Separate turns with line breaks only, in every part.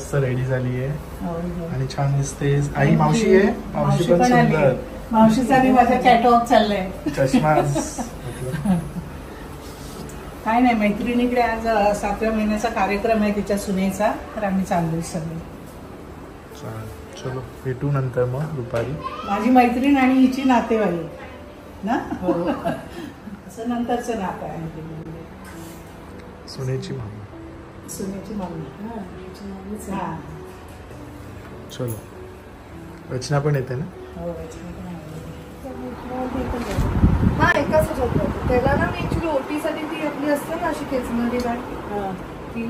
मस्त रेडी झाली आहे
हो.
आणि छान दिसते. आई मावशी आहे, मावशी पण सुंदर.
मावशीचा आणि माझा कॅटवॉक चाललाय.
चष्मा
काय नाही, मैत्रिणीकडे आज 7व्या महिन्याचा कार्यक्रम आहे तिच्या सुनेचा, तर आम्ही चाललोय सगळे.
चलो भेटू नंतर मग दुपारी.
माझी मैत्रीण आणि हिची नातेवाई ना, असं नंतरचं नातं आहे.
सुनेची मामी.
सुनेची मामी. हा
चलो. रचना पण येते ना.
हो, रचना पण आहे.
हा एकाच होतं त्याला ना. मी ऍक्च्युली ओटीसाठी ती आपली असते ना अशी खेचणारी बॅग, ती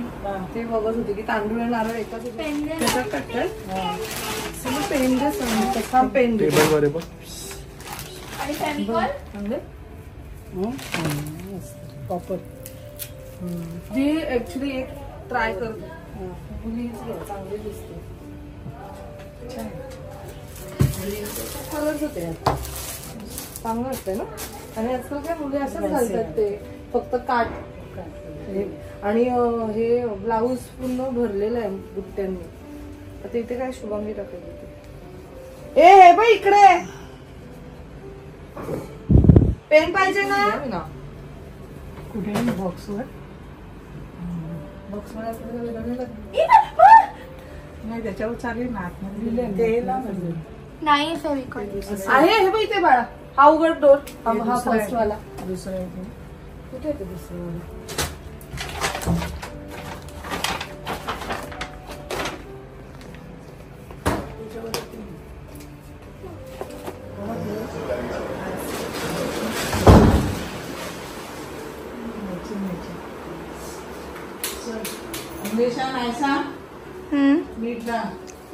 ते बघत होते की तांदूळ नारळ एकाच त्याच्यात टाकतात. पेन
टेबल वर बघ.
प्रॉपर
जी ऍक्च्युली एक ट्राय करते. चांगली दिसते. कलर्स होते चांगलं असते ना. आणि आजकाल काय मुली असंच घालतात ते फक्त काट आणि हे ब्लाऊज पूर्ण भरलेलं आहे बुट्ट्यांनी. आता इथे काय शुभांगी टाकत होते. ए हे बाई इकडे पेन पाहिजे ना.
कुठे बॉक्सवर नाही, त्याच्यावर चालेल ना. आतमध्ये
नाही फेविकॉल
आहे हे बाई ते बाळा. हा उघड डोर. हा फर्स्ट वाला.
दुसरा
कुठे आहे दुसरा वाला.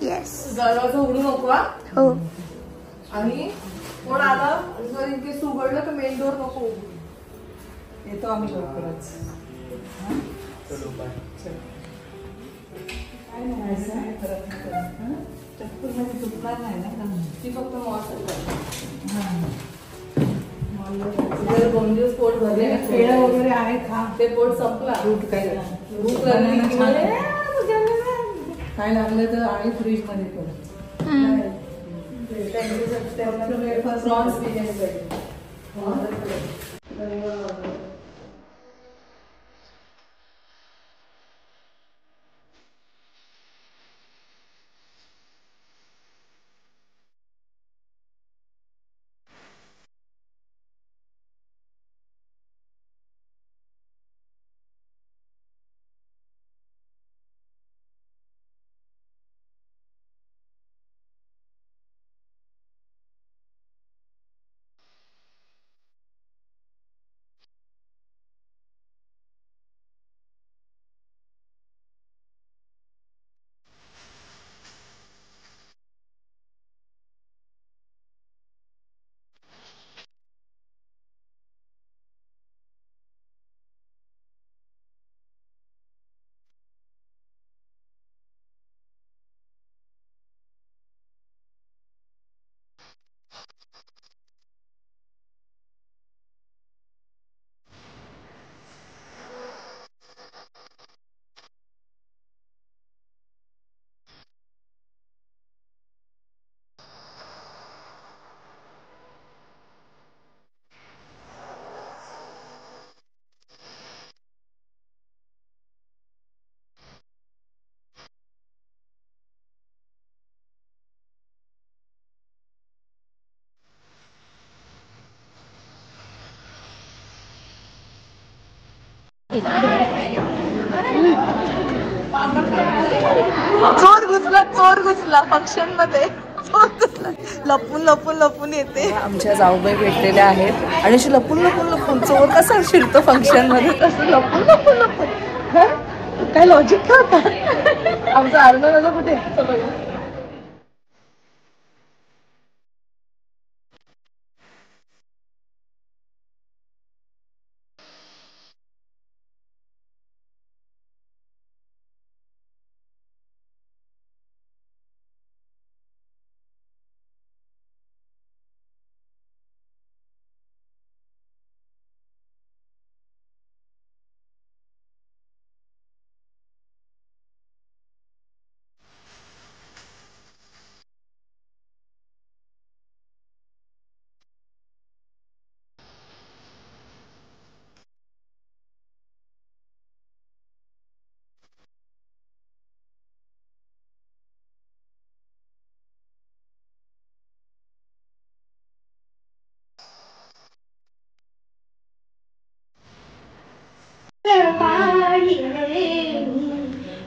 येस.
दरवाजा उघडू नको.
हो.
आणि कोण आलं जर इन केस उघडलं तर मेन डोर नको उघडू.
येतो आम्ही लवकरच. काय नाही, चप्पल मध्ये तुटणार नाही ना.
ती फक्त दोन दिवस पोट भरले
पेढं वगैरे आहे खा.
ते पोट संपला.
दूध काय
भूक लागली
काय लागलं तर आहे फ्रीज मध्ये पण.
प्रॉन्स बिर्याणी पाहिजे. चोर घुसला फंक्शन मध्ये. लपून येते. आमच्या जाऊबाई भेटलेल्या आहेत आणि अशी लपून चोर कसा शिरतो फंक्शन मध्ये तसं लपून काय लॉजिक होता. आमचा अर्णव कुठे.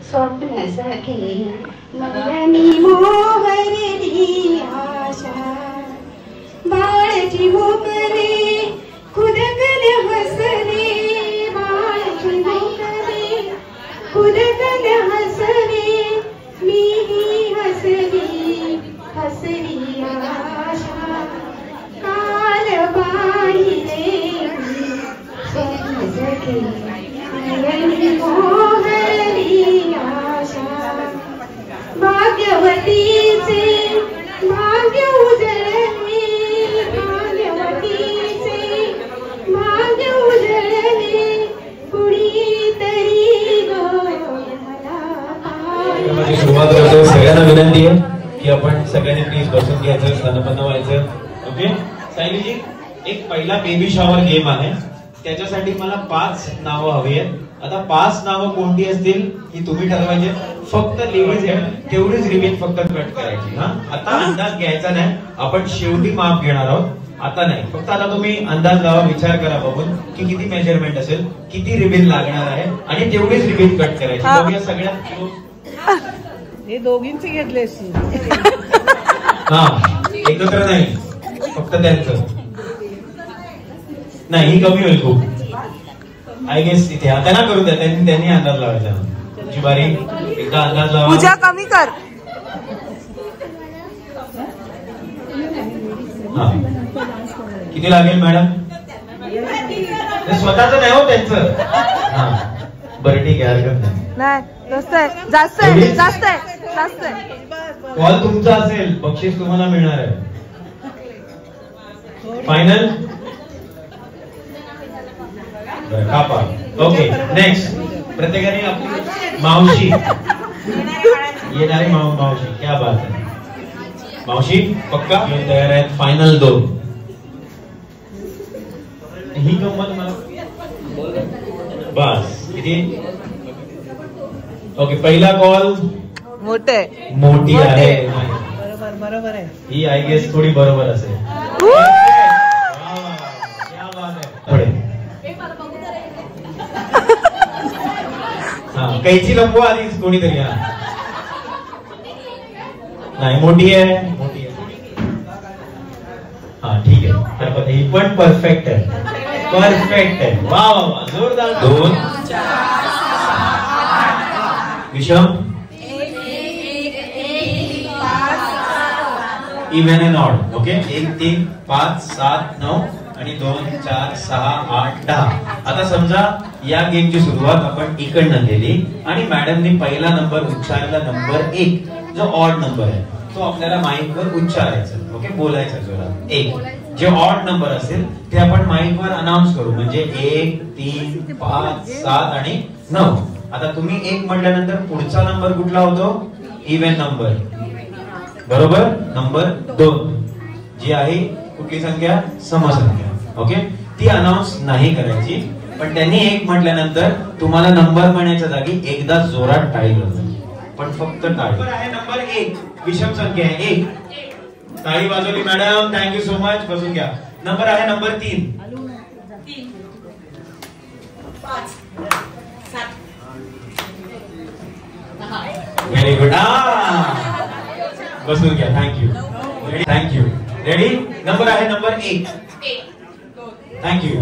स्वप्न सखे मगनी मोहरली आशा बाळची मुकरे खुदकन हसरे बाळची मुकरे खुदकन हसरे मीही हसरी हसरी आशा काल पाहिले स्वप्न सखे मगनी मोहरली आशा भाग्यवतीचे भाग्य उजळले भाग्यवतीचे भाग्य उजळले कुणीतरी
सुरुवात करतो. सगळ्यांना विनंती आहे की आपण सगळ्यांनी प्लीज बसून घ्यायचं, स्तनपान व्हायचं. ओके सायलीजी, एक पहिला बेबी शॉवर गेम आहे, त्याच्यासाठी मला 5 नावं हवी आहेत. आता 5 नावं कोणती असतील ही तुम्ही ठरवायचे. फक्त लेडीज आहे तेवढीच रिबीन फक्त कट करायची. हा, आता अंदाज घ्यायचा नाही, आपण शेवटी माप घेणार आहोत. आता नाही, फक्त आता तुम्ही अंदाज लावा, विचार करा बघून की किती मेजरमेंट असेल, किती रिबीन लागणार आहे आणि तेवढीच रिबीन कट करायची. बघूया सगळ्यात.
हे दोघींचे घेतले
हा, एकत्र नाही, फक्त त्यांचं नाही. ही कमी होईल खूप. आय गेस इथे आता ना करू द्या, त्यांनी अंदाज लावायचा. तुमची बारी, एकदा अंदाज लावा.
पूजा कमी कर.
हा, किती लागेल मॅडम? स्वतःच नाही हो त्यांचं. हा, बरं ठीक आहे, हरकत नाही.
नाही, जास्त आहे जास्त आहे जास्त आहे जास्त आहे.
कॉल तुमचा असेल, बक्षीस तुम्हाला मिळणार आहे. फायनल कापा. Okay, next. प्रत्येकाने आपली मावशी, येणारी मावशी. क्या बात आहे मावशी, पक्का तयार आहेत. फायनल 2. ही गंमत मला बस किती. ओके, पहिला कॉल
मोठे
मोठी आहे.
बरोबर बरोबर आहे.
ही आय गेस थोडी बरोबर असेल. कैची लंबू आधीच कोणीतरी. नाही, मोठी आहे, मोठी आहे. हा ठीक आहे, ही पण परफेक्ट आहे, परफेक्ट आहे. वा वा वा, जोरदार. 2 विषम, इव्हन अँड ऑड. ओके, 1 3 5 7 9 आणि 2 4 6 8 10. आता समजा या गेमची सुरुवात आपण इकडनं केली आणि मॅडमनी पहिला नंबर उच्चारला, नंबर 1 जो ऑड नंबर आहे तो आपल्याला माईकवर उच्चारायचा. ओके, बोलायचा जोरात. 1 जे ऑड नंबर असेल ते आपण माईकवर अनाउन्स करू, म्हणजे 1 3 5 7 आणि 9. आता तुम्ही 1 म्हटल्यानंतर पुढचा नंबर कुठला होतो? इव्हन नंबर, बरोबर. नंबर 2 जी आहे कुठली संख्या? समसंख्या. ओके, ती अनाउन्स नाही करायची, पण त्यांनी 1 म्हटल्यानंतर तुम्हाला नंबर म्हणण्याच्या जागी एकदा जोरात टाळी वाजवायची, पण फक्त टाळी. आहे नंबर 1, विषम संख्या आहे 1. टाळी वाजवली मॅडम, थँक्यू सो मच. बसून घ्या. नंबर आहे नंबर 3. Very good. बसून घ्या. Thank you, thank you. रेडी. नंबर आहे नंबर 1. थँक्यू.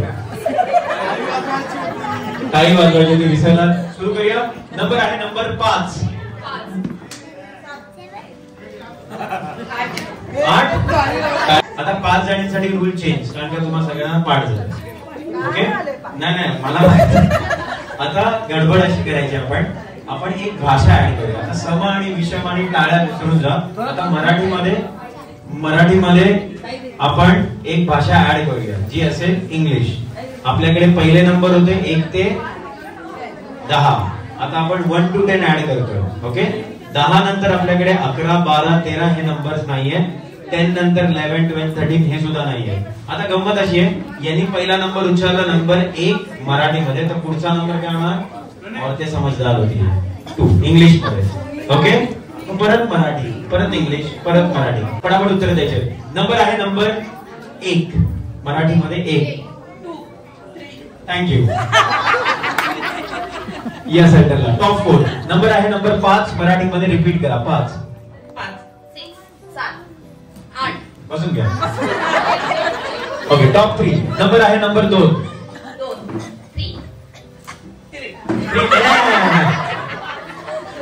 टाळी वाजवायची होती, विसरला. सुरू करूया. नंबर आहे नंबर 5. 8. आता 5 जणांसाठी रूल चेंज, कारण का तुम्हाला सगळ्यांना पाठ झालं. ओके, नाही मला आता गडबड अशी करायची, आपण एक भाषा ऍड करूया. आता सम आणि विषम आणि टाळ्या विसरून जा. आता मराठीमध्ये आपण एक भाषा ऍड करूया जी असेल इंग्लिश. आपल्याकडे पहिले नंबर होते 1 ते 10. आता आपण 1 to 10 ऍड करतोय. ओके, 10 नंतर आपल्याकडे 11 12 13 हे नंबर्स नाहीये. 10 नंतर 11 12 13 हे सुद्धा नाहीये. आता गंमत अशी आहे, यांनी पहिला नंबर उच्चारला नंबर 1 मराठीमध्ये, तर पुढचा नंबर काय होणार? और ते समजदार होती 2 इंग्लिश मध्ये. ओके, परत मराठी, परत इंग्लिश, परत मराठी. पटापट उत्तर द्यायचे. नंबर आहे नंबर 1 मराठीमध्ये 1. थँक्यू. या सेंटरला टॉप 4. नंबर आहे नंबर 5, मराठीमध्ये रिपीट करा. 5
6 7 8
बसून घ्या. ओके. टॉप 3 नंबर आहे नंबर 2
2 3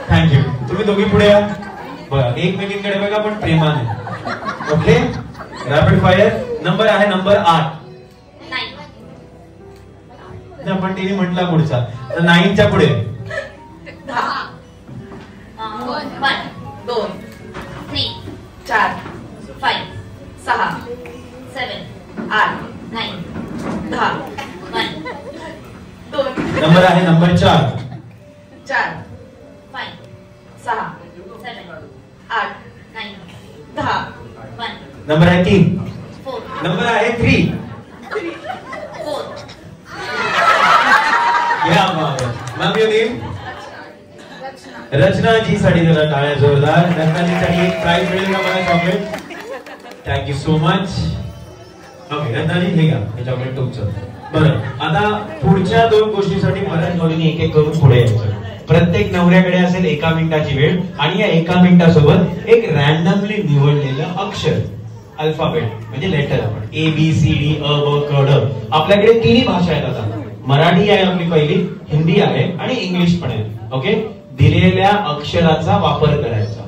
थँक्यू. तुम्ही दोघी पुढे या. बरं, एकमेकींकडे बघा पण प्रेमाने. ओके. Rapid fire. नंबर आहे नंबर 8.
9
पण तिने म्हटला पुढचा. 9च्या पुढे
10 1 2 3 4 5 6 7 8 9 10 1 2
नंबर आहे नंबर 4
4 5 6 7 8 9 10 1
नंबर आहे 3
4
नंबर आहे 3
4
या मॅम यू नेम रचना जी साठी जरा टाळ्या जोरदार. रचनाजीसाठी एक प्राइज मिळेल का मला chocolate? Thank you so much. Okay Rachnaji हे घ्या हे चॉकलेट तुमचं. बरं आता पुढच्या 2 गोष्टीसाठी परत नवीन एक एक करून पुढे यायचं. प्रत्येक नवऱ्याकडे असेल 1 मिनिटाची वेळ आणि या 1 मिनिटासोबत एक रॅन्डमली निवडलेलं अक्षर अल्फाबेट म्हणजे letter A B C D अ ब क ड. आपल्याकडे 3 भाषा आहेत आता. मराठी आहे आपली पहिली, हिंदी आहे आणि इंग्लिश पण आहे. ओके. दिलेल्या अक्षराचा वापर करायचा.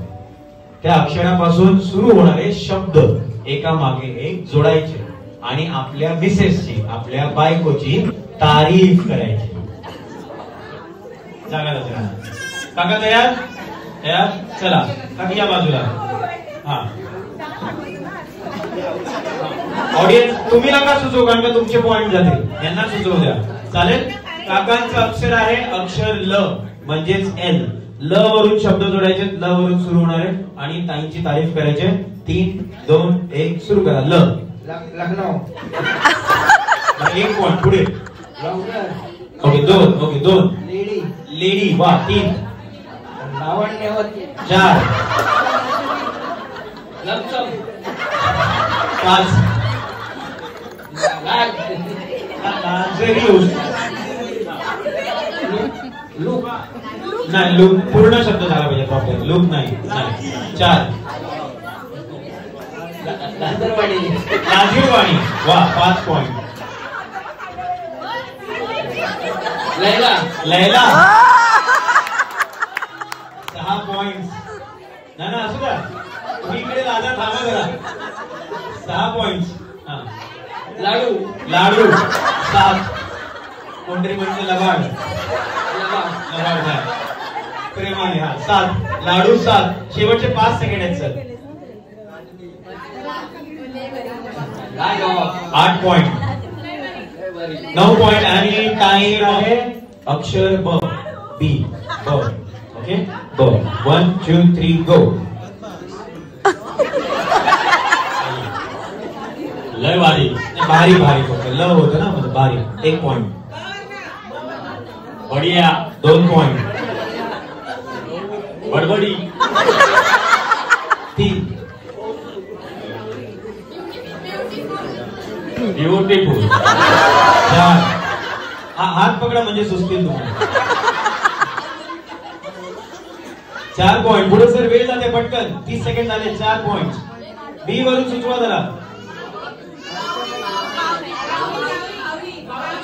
त्या अक्षरापासून सुरू होणारे शब्द एका मागे एक जोडायचे आणि आपल्या मिसेसची आपल्या बायकोची तारीफ करायची. जागा जरा. काका तयार? तयार? चला काकी या बाजूला. हा ऑडियन्स तुम्ही नका सुचवू कारण का तुमचे पॉइंट जातील. यांना सुचवू द्या. चालेल. काकांचं अक्षर आहे अक्षर ल म्हणजेच L. ल वरून शब्द जोडायचे, ल वरून सुरू होणारे आणि ताईंची तारीफ करायचे. 3 2 1 सुरू करा. ल
लखनऊ.
1 पॉइंट पुढे. Okay 2 okay 2
lady.
लेडी वा. 3
लावण्यवती.
4
लमसम.
5 लूक नाही. लूक पूर्ण शब्द झाला पाहिजे प्रॉपर. लूक नाही. 4 लाजीरवाणी वा. 5 पॉइंट.
लैला.
लैला 6 पॉइंट. ना ना असू द्या. तुम्ही इकडे दादा थांबा जरा. 6 पॉइंट.
लाडू.
लाडू 7. कोणतरी म्हणजे लबाड. लबाड काय प्रेमाने. हा 7 लाडू 7. शेवटचे 5 सेकंड आहेत सर. 8 पॉइंट. 9 पॉइंट आणि टाइम आहे अक्षर ब. बी ब. ओके ब. 1 2 3 गो. लय भारी. भारी भारी होतं. ल होतं ना म्हणजे भारी. 1 पॉइंट. बढिया 2 पॉइंट. बडबडी 3. ब्युटिफुल 4. हात पकडा म्हणजे सुचतील तुम्हाला. 4 पॉइंट. पुढे सर वेळ जाते पटकन. 30 सेकंड झाले. 4 पॉइंट. बी वरून सुचवा जरा.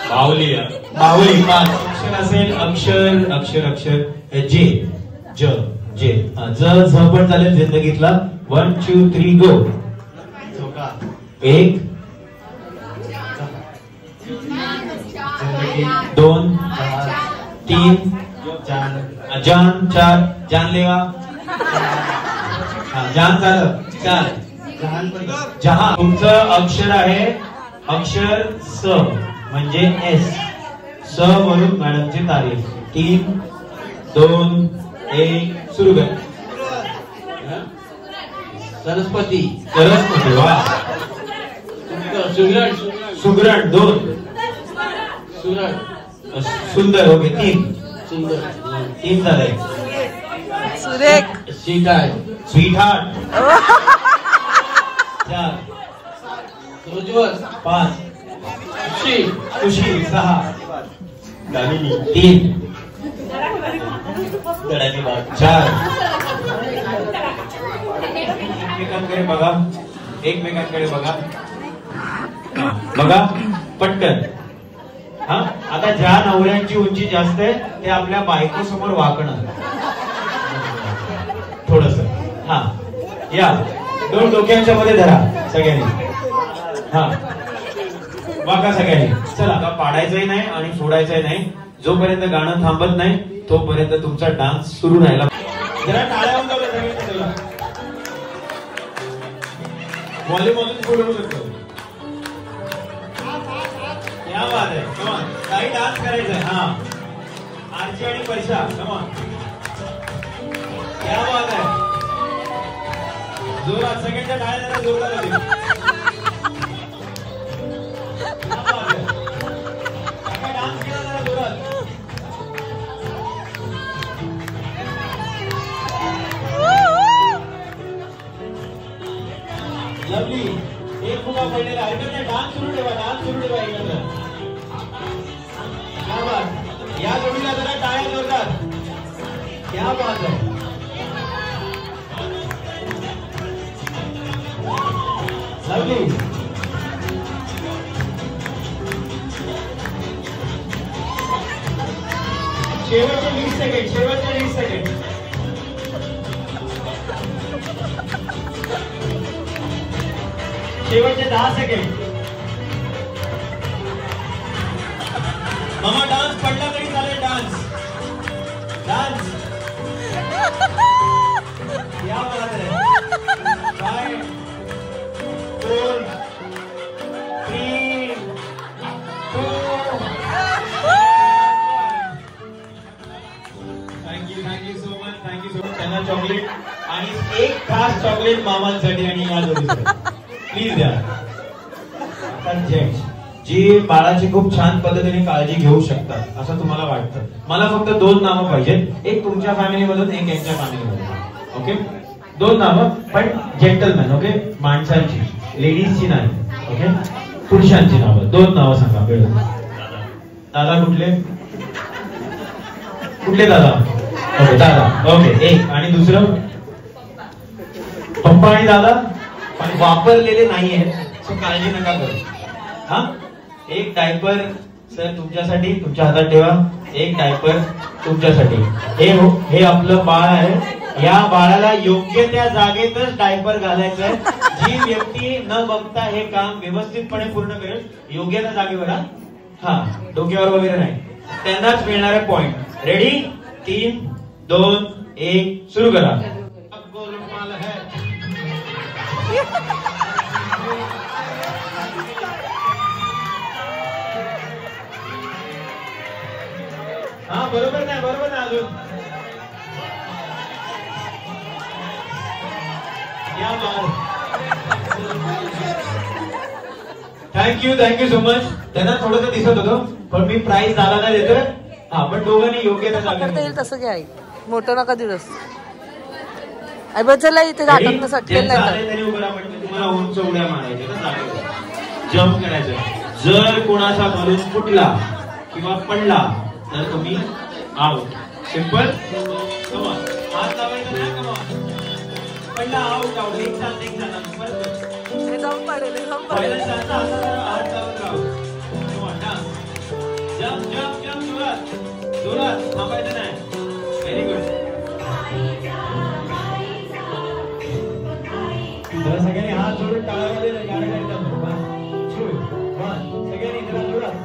बाहुली. बाहुली 5. अक्षर असेल अक्षर अक्षर अक्षर जे. ज जे. ज झ पण चालेल जिंदगीतला. 1 2 3 गो. 1 2 3 जान 4 जानलेवा. जान झालं. 4 जहां. तुमचं अक्षर आहे अक्षर स म्हणजे S. स वरून मॅडमची तारीफ. 3 2 1 सुरू कर.
सरस्वती.
सरस्वती वा.
सुगरण.
सुगरण 2.
सुगरण.
सुंदर. ओके 3.
सुंदर.
3 झाले.
सुरेख.
स्वीट.
Sweet heart 4.
उज्ज्वल.
5.
खुशी.
खुशी 6. 3. धडाची बात 4 एकमेकांकडे बघा एकमेकांकडे बघा बघा पटकन. हा आता ज्या नवऱ्यांची उंची जास्त आहे ते आपल्या बायको समोर वाकणं थोडस. हा या दोन डोक्यांच्या मध्ये धरा सगळ्यांनी. हा वाका सगळ्यांनी. चला आता पाडायचंही नाही आणि फोडायचंही नाही. जोपर्यंत गाणं थांबत नाही तोपर्यंत तुमचा डान्स सुरू राहिला. जरा टाळ्या होऊन जाऊ सगळ्यांनी. व्हॉल्यूम मधून फुल होऊ शकतो. क्या बात आहे. कमान काही डान्स करायचंय. हा आरची आणि परशा कमान. क्या बात आहे. जोरात सगळ्यांच्या टाळ्या जरा जोरदार होतील. डान्स केला जरा जोरात. लवली एक फुगा पडलेला आहे. डान्स सुरू ठेवा एकत्र. क्या बात. या जोडीला जरा टाळ्या जोरदार. क्या बात आहे. लवली शेवटचे 20 सेकंड. शेवटचे 20 सेकंड. शेवटचे 10 सेकंड. मामा डान्स पडला तरी चालेल. Dance dance. क्या बात है. 5 4 3 2 थँक्यू सो मच. त्यांना चॉकलेट आणि एक खास चॉकलेट मामांसाठी आणि या जोडीसाठी प्लीज द्या. जेंट्स जी बाळाची खूप छान पद्धतीने काळजी घेऊ शकतात असं तुम्हाला वाटतं. मला फक्त 2 नावं पाहिजेत. एक तुमच्या फॅमिलीमधून एक यांच्या फॅमिलीमधून. ओके 2 नावं पण जेंटलमॅन. ओके माणसांची लेडीजची नाही. ओके पुरुषांची नावं. 2 नावं सांगा. मिळून दादा कुठले कुठले दादा. ओके दादा. ओके एक आणि दुसरं पप्पा आणि दादा पण वापरलेले नाहीये सो काळजी नका करू. हा एक डायपर सर तुमच्यासाठी तुमच्या हातात ठेवा. एक डायपर तुमच्यासाठी. हे आपलं बाळ आहे. या बाळाला योग्य त्या जागेतच डायपर घालायचंय. जी व्यक्ती न बघता हे काम व्यवस्थितपणे पूर्ण करेल योग्य त्या जागेवर. हा डोक्यावर वगैरे नाही त्यांनाच मिळणारे पॉइंट. रेडी 3 2 1 सुरू करा. हा बरोबर नाही अजून. Thank you so much. त्यांना थोडंसं दिसत होतं पण मी प्राइस दादाला देतोय. हा पण दोघांनी योग्य
येईल तसं घ्या. मोठं नका दिवस आई बचला इथे जातात
तुम्हाला उंच उड्या मारायच्या. जम्प करायचं. जर कोणाचा बलून फुटला किंवा पडला तर तुम्ही आउट. सिंपल. हात लावायचा नाही. कमान पडला आउट. एक चान्स परत
जाऊन पडेल.
हात लावत राहू. जम्प जोरात थांबायचं नाही. Very good. सगळ्यांनी हात जोडून टाळामध्ये गाणं गायचं. सगळ्यांनी जरा जोरात.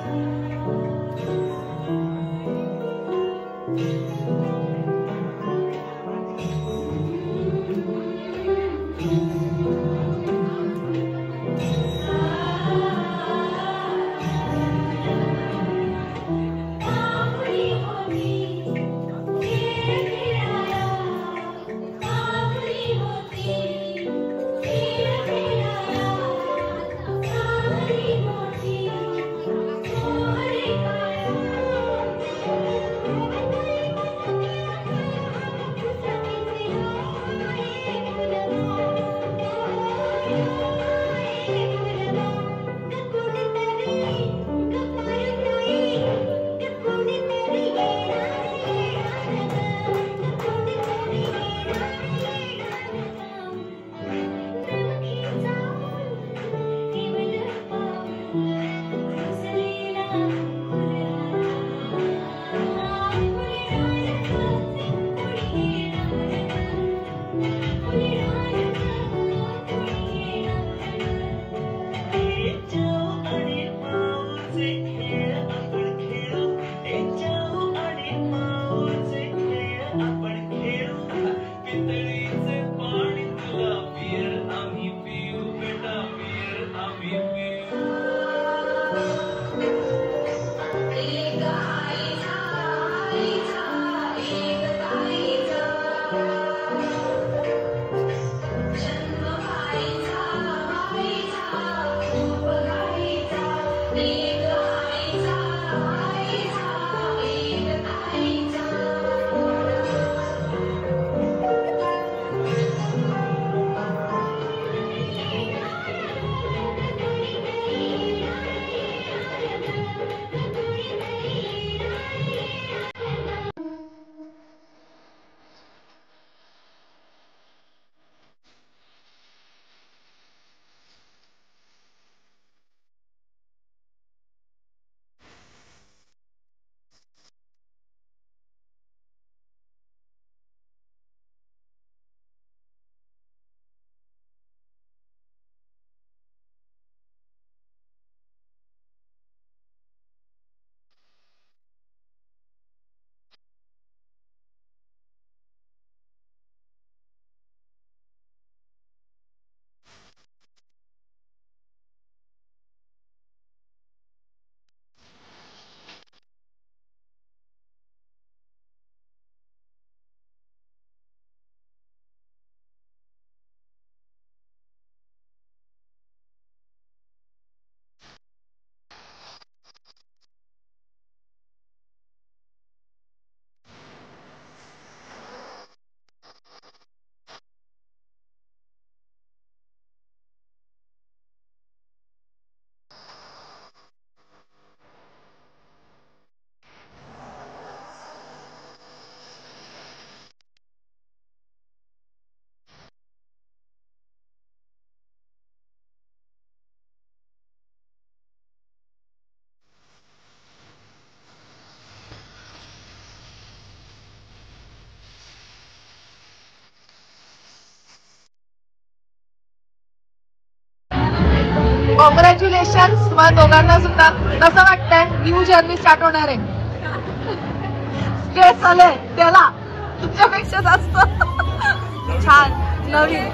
कॉंग्रॅच्युलेशन तुम्हाला दोघांना सुद्धा. कसं वाटतंय न्यू जर्नी स्टार्ट होणार आहे? स्ट्रेस आले त्याला तुमच्यापेक्षा जास्त. छान नवीन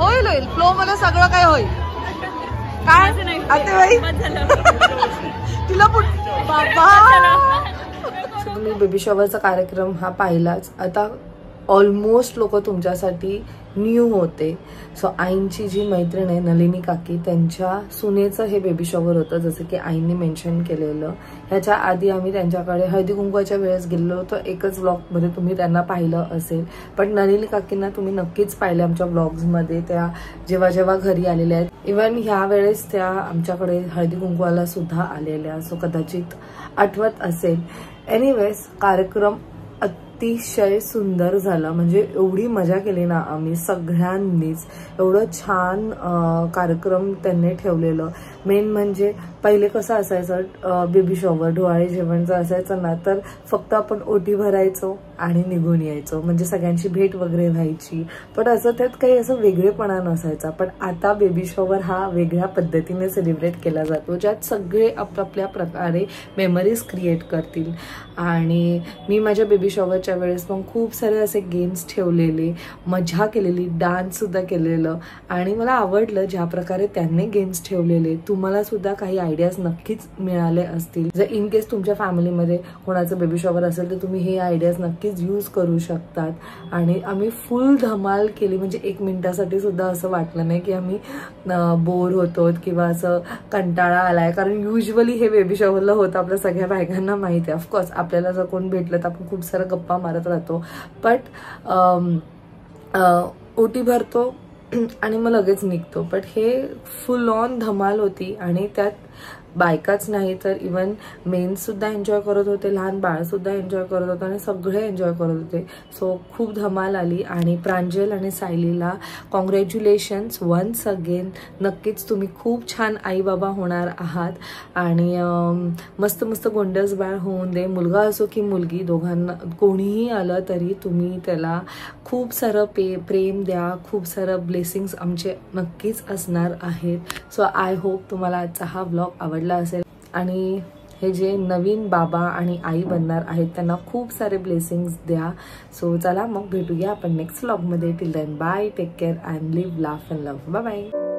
होईल होईल फ्लो मध्ये सगळं काय होईल. काय आतेबाई तिला बाबा. तुम्ही बेबी शॉवरचा कार्यक्रम हा पाहिलाच. आता ऑलमोस्ट लोक तुमच्यासाठी न्यू होते. सो आईंची जी मैत्रीण आहे नलिनी काकी त्यांच्या सुनेचं हे बेबी शॉवर होतं जसं की आईंनी मेन्शन केलेलं. ह्याच्या आधी आम्ही त्यांच्याकडे हळदी कुंकवाच्या वेळेस गेलेलो होतो. एकच ब्लॉगमध्ये तुम्ही त्यांना पाहिलं असेल. पण नलिनी काकींना तुम्ही नक्कीच पाहिले आमच्या ब्लॉग्समध्ये. त्या जेव्हा जेव्हा घरी आलेल्या आहेत. इव्हन ह्या वेळेस त्या आमच्याकडे हळदी कुंकवाला सुद्धा आलेल्या. सो कदाचित आठवत असेल. एनिवेज कार्यक्रम अतिशय सुंदर झाला. म्हणजे एवढी मजा केली ना आम्ही सगळ्यांनीच. एवढं छान कार्यक्रम त्यांनी ठेवलेलं. मेन म्हणजे पहिले कसं असायचं बेबी शॉवर डोहाळे जेवणचं असायचं ना तर फक्त आपण ओटी भरायचो आणि निघून यायचो. म्हणजे सगळ्यांची भेट वगैरे व्हायची. पण असं त्यात काही असं वेगळेपणा नसायचा. पण आता बेबी शॉवर हा वेगळ्या पद्धतीने सेलिब्रेट केला जातो ज्यात सगळे आपापल्या प्रकारे मेमरीज क्रिएट करतील. आणि मी माझ्या बेबी शॉवरच्या वेळेस पण खूप सारे असे गेम्स ठेवलेले, मजा केलेली, डान्स सुद्धा केलेलं. आणि मला आवडलं ज्या प्रकारे त्यांनी गेम्स ठेवलेले. तुम्हाला सुद्धा काही आयडियाज नक्कीच मिळाले असतील. जर इन केस तुमच्या फॅमिलीमध्ये कोणाचं बेबी शॉवर असेल तर तुम्ही हे आयडियाज नक्कीच यूज करू शकतात. आणि आम्ही फुल धमाल केली. म्हणजे 1 मिनिटासाठी सुद्धा असं वाटलं नाही की आम्ही बोर होतो किंवा असं कंटाळा आलाय. कारण युजली हे बेबी शॉवरला होतं आपल्या सगळ्या बायकांना माहिती आहे. ऑफकोर्स आपल्याला जर कोण भेटलं तर आपण खूप सारं गप्पा मारत राहतो. बट ओटी भरतो आणि मग लगेच निघतो. बट हे फुल ऑन धमाल होती. आणि त्यात बायकाच नाही तर इवन मेन्स सुद्धा एन्जॉय करत होते, लहान बाळ सुद्धा एन्जॉय करत होते आणि सगळे एन्जॉय करत होते. सो खूप धमाल आली. आणि प्रांजल आणि सायलीला कॉंग्रॅच्युलेशन्स वन्स अगेन. नक्कीच तुम्ही खूप छान आई बाबा होणार आहात. आणि मस्त मस्त गोंडस बाळ होऊन दे. मुलगा असो की मुलगी, दोघांना कोणीही आलं तरी तुम्ही त्याला खूप सारं प्रेम द्या. खूप सारं ब्लेसिंग्स आमचे नक्कीच असणार आहेत. सो आय होप तुम्हाला आजचा हा ब्लॉग आवडला असेल. आणि हे जे नवीन बाबा आणि आई बनणार आहेत त्यांना खूप सारे ब्लेसिंग्स द्या. सो चला मग भेटूया आपण नेक्स्ट व्लॉगमध्ये. Till then bye, take care and live, laugh and love. Bye bye.